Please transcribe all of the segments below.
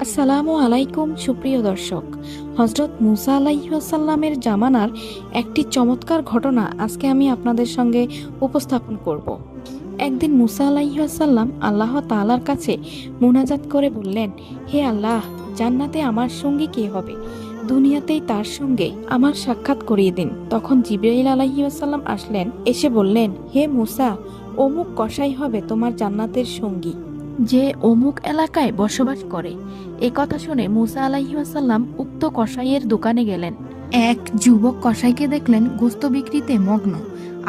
আসসালামু আলাইকুম সুপ্রিয় দর্শক। হজরত মুসা আলাইহিসসালামের জামানার একটি চমৎকার ঘটনা আজকে আমি আপনাদের সঙ্গে উপস্থাপন করব। একদিন মুসা আলাইহিসসালাম আল্লাহ তাআলার কাছে মুনাজাত করে বললেন, হে আল্লাহ, জান্নাতে আমার সঙ্গী কে হবে? দুনিয়াতেই তার সঙ্গে আমার সাক্ষাৎ করিয়ে দিন। তখন জিবরাইল আলাইহিসসালাম আসলেন, এসে বললেন, হে মুসা, অমুক কসাই হবে তোমার জান্নাতের সঙ্গী, যে অমুক এলাকায় বসবাস করে। এ কথা শুনে মুসা আলাইহিসসালাম উক্ত কসাইয়ের দোকানে গেলেন। এক যুবক কসাইকে দেখলেন গোস্ত বিক্রিতে মগ্ন,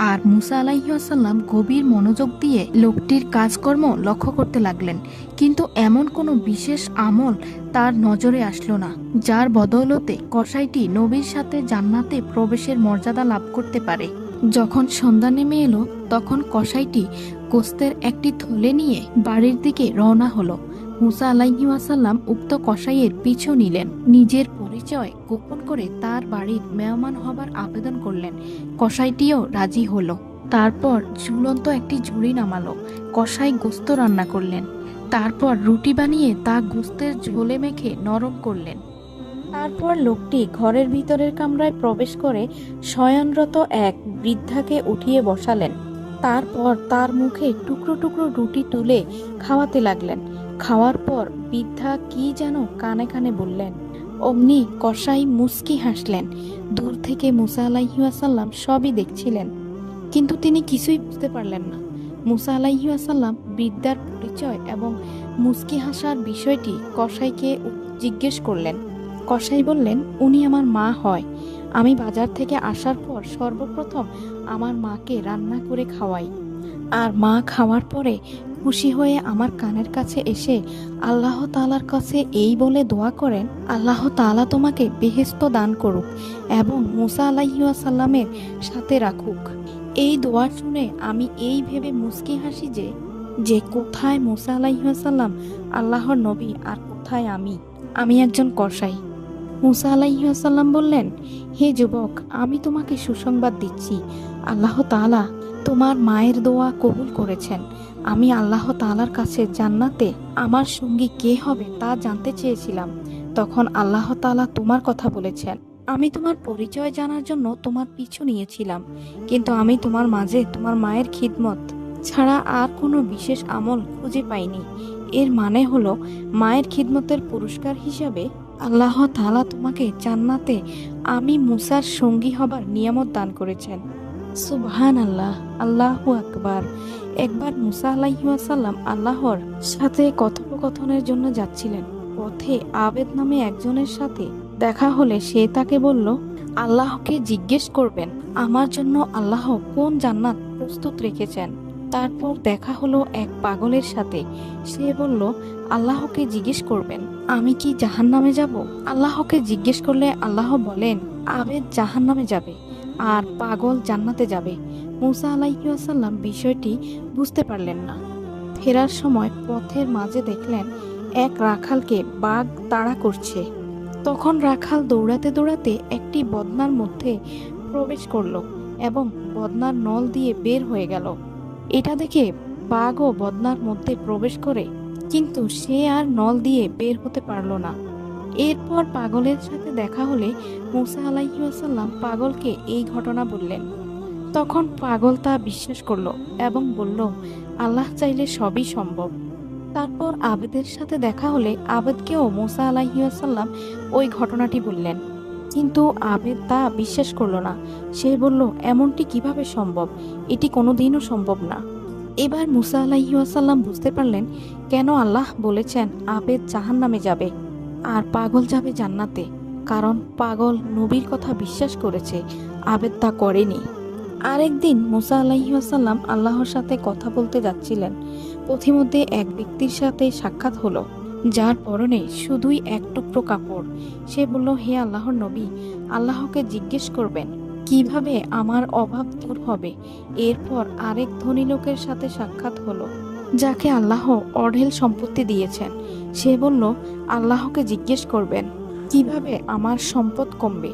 আর মুসা আলাইহিসসালাম গভীর মনোযোগ দিয়ে লোকটির কাজকর্ম লক্ষ্য করতে লাগলেন। কিন্তু এমন কোনো বিশেষ আমল তার নজরে আসলো না, যার বদৌলতে কসাইটি নবীর সাথে জান্নাতে প্রবেশের মর্যাদা লাভ করতে পারে। যখন সন্ধ্যা নেমে এলো, তখন কসাইটি গোস্তের একটি থলে নিয়ে বাড়ির দিকে রওনা হলো। মুসা আলাইহিসসালাম উক্ত কসাইয়ের পিছু নিলেন। নিজের পরিচয় গোপন করে তার বাড়ির মেহমান হবার আবেদন করলেন। কসাইটিও রাজি হলো। তারপর ঝুলন্ত একটি ঝুড়ি নামালো। কসাই গোস্ত রান্না করলেন। তারপর রুটি বানিয়ে তা গোস্তের ঝোলে মেখে নরম করলেন। তারপর লোকটি ঘরের ভিতরের কামরায় প্রবেশ করে শয়নরত এক বৃদ্ধাকে উঠিয়ে বসালেন। তারপর তার মুখে টুকরো টুকরো রুটি তুলে খাওয়াতে লাগলেন। খাওয়ার পর বৃদ্ধা কি যেন কানে কানে বললেন। অমনি কসাই মুচকি হাসলেন। দূর থেকে মুসা আলাইহিসসালাম সবই দেখছিলেন, কিন্তু তিনি কিছুই বুঝতে পারলেন না। মুসা আলাইহিসসালাম বৃদ্ধার পরিচয় এবং মুচকি হাসার বিষয়টি কসাইকে জিজ্ঞেস করলেন। কসাই বললেন, উনি আমার মা হয়। আমি বাজার থেকে আসার পর সর্বপ্রথম আমার মাকে রান্না করে খাওয়াই, আর মা খাওয়ার পরে খুশি হয়ে আমার কানের কাছে এসে আল্লাহ তাআলার কাছে এই বলে দোয়া করেন, আল্লাহ তাআলা তোমাকে বেহেশত দান করুক এবং মুসা আলাইহিসসালামের সাথে রাখুক। এই দোয়া শুনে আমি এই ভেবে মুচকি হাসি যে কোথায় মুসা আলাইহিসসালাম আল্লাহর নবী আর কোথায় আমি একজন কসাই। মুসা আলাইহিসসালাম বললেন, হে যুবক, আমি তোমাকে সুসংবাদ দিচ্ছি, আল্লাহ তাআলা তোমার মায়ের দোয়া কবুল করেছেন। আমি আল্লাহ তাআলার কাছে জান্নাতে আমার সঙ্গী কে হবে তা জানতে চেয়েছিলাম। তখন আল্লাহ তাআলা তোমার কথা বলেছেন। আমি তোমার পরিচয় জানার জন্য তোমার পিছু নিয়েছিলাম, কিন্তু আমি তোমার মাঝে তোমার মায়ের খিদমত ছাড়া আর কোনো বিশেষ আমল খুঁজে পাইনি। এর মানে হলো, মায়ের খিদমতের পুরস্কার হিসাবে আল্লাহ তাআলা তোমাকে জান্নাতে আমি মুসার সঙ্গী হবার নিয়ামত দান করেছেন। সুবহানাল্লাহ, আল্লাহু আকবার। একবার মুসা আলাইহিসসালাম আল্লাহর সাথে কথোপকথনের জন্য যাচ্ছিলেন। পথে আবেদ নামে একজনের সাথে দেখা হলে সে তাকে বলল, আল্লাহকে জিজ্ঞেস করবেন আমার জন্য আল্লাহ কোন জান্নাত প্রস্তুত রেখেছেন। তারপর দেখা হলো এক পাগলের সাথে। সে বলল, আল্লাহকে জিজ্ঞেস করবেন আমি কি জাহান্নামে যাব। আল্লাহকে জিজ্ঞেস করলে আল্লাহ বলেন, আবেদ জাহান্নামে যাবে আর পাগল জান্নাতে যাবে। মুসা আলাইহিসসালাম বিষয়টি বুঝতে পারলেন না। ফেরার সময় পথের মাঝে দেখলেন এক রাখালকে বাঘ তাড়া করছে। তখন রাখাল দৌড়াতে দৌড়াতে একটি বদনার মধ্যে প্রবেশ করলো এবং বদনার নল দিয়ে বের হয়ে গেল। এটা দেখে বাঘও বদনার মধ্যে প্রবেশ করে, কিন্তু সে আর নল দিয়ে বের হতে পারল না। এরপর পাগলের সাথে দেখা হলে মুসা আলাইহিসসালাম পাগলকে এই ঘটনা বললেন। তখন পাগল তা বিশ্বাস করলো এবং বলল, আল্লাহ চাইলে সবই সম্ভব। তারপর আবেদের সাথে দেখা হলে আবেদকেও মুসা আলাইহিসসালাম ওই ঘটনাটি বললেন, কিন্তু আবেদ তা বিশ্বাস করলো না। সে বলল, এমনটি কিভাবে সম্ভব? এটি কোনোদিনও সম্ভব না। এবার মুসা আলাইহিসসালাম বুঝতে পারলেন কেন আল্লাহ বলেছেন আবেদ জাহান্নামে যাবে আর পাগল যাবে জান্নাতে। কারণ পাগল নবীর কথা বিশ্বাস করেছে, আবেদ তা করেনি। আরেকদিন মুসা আলাইহিসসালাম আল্লাহর সাথে কথা বলতে যাচ্ছিলেন। পথিমধ্যে এক ব্যক্তির সাথে সাক্ষাৎ হলো, যার পরনে শুধুই এক টুকরো কাপড়। সে বলল, হে আল্লাহর নবী, আল্লাহকে জিজ্ঞেস করবেন কিভাবে আমার অভাব দূর হবে। এরপর আরেক ধনী লোকের সাথে সাক্ষাৎ হলো, যাকে আল্লাহ অঢেল সম্পত্তি দিয়েছেন। সে বলল, আল্লাহকে জিজ্ঞেস করবেন কিভাবে আমার সম্পদ কমবে।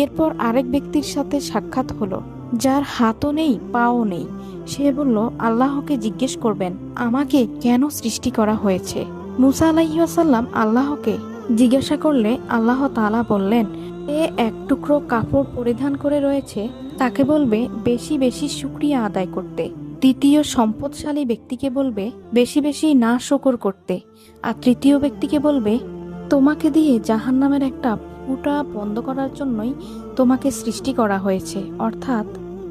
এরপর আরেক ব্যক্তির সাথে সাক্ষাৎ হলো, যার হাতও নেই পাও নেই। সে বলল, আল্লাহকে জিজ্ঞেস করবেন আমাকে কেন সৃষ্টি করা হয়েছে। মুসা আলাইহিসসালাম আল্লাহকে জিজ্ঞাসা করলে আল্লাহ তাআলা বললেন, এ এক টুকরো কাপড় পরিধান করে রয়েছে, তাকে বলবে বেশি বেশি শুকরিয়া আদায় করতে। দ্বিতীয় সম্পদশালী ব্যক্তিকে বলবে বেশি বেশি না শুকর করতে। আর তৃতীয় ব্যক্তিকে বলবে, তোমাকে দিয়ে জাহান্নামের একটা ফুটা বন্ধ করার জন্যই তোমাকে সৃষ্টি করা হয়েছে। অর্থাৎ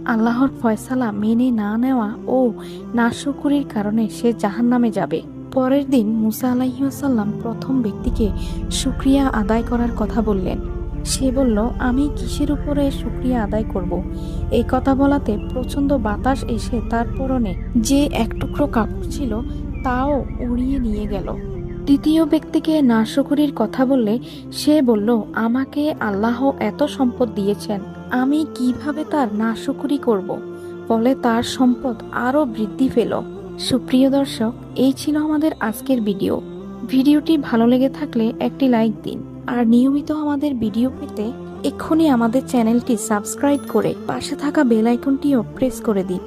আল্লাহর ফয়সালা মেনে না নেওয়া ও নাশুকুরির কারণে সে জাহান্নামে যাবে। পরের দিন মুসা আলাইহিসসালাম প্রথম ব্যক্তিকে শুকরিয়া আদায় করার কথা বললেন। সে বলল, আমি কিসের উপরে শুকরিয়া আদায় করব? এই কথা বলাতে প্রচন্ড বাতাস এসে তার পরনে যে এক টুকরো কাপড় ছিল তাও উড়িয়ে নিয়ে গেল। দ্বিতীয় ব্যক্তিকে নাশুকুরির কথা বললে সে বলল, আমাকে আল্লাহ এত সম্পদ দিয়েছেন, আমি কিভাবে তার নাশুকুরি করব? ফলে তার সম্পদ আরো বৃদ্ধি পেল। সুপ্রিয় দর্শক, এই ছিল আমাদের আজকের ভিডিও। ভিডিওটি ভালো লেগে থাকলে একটি লাইক দিন। আর নিয়মিত আমাদের ভিডিও পেতে এক্ষুনি আমাদের চ্যানেলটি সাবস্ক্রাইব করে পাশে থাকা বেল আইকনটিও প্রেস করে দিন।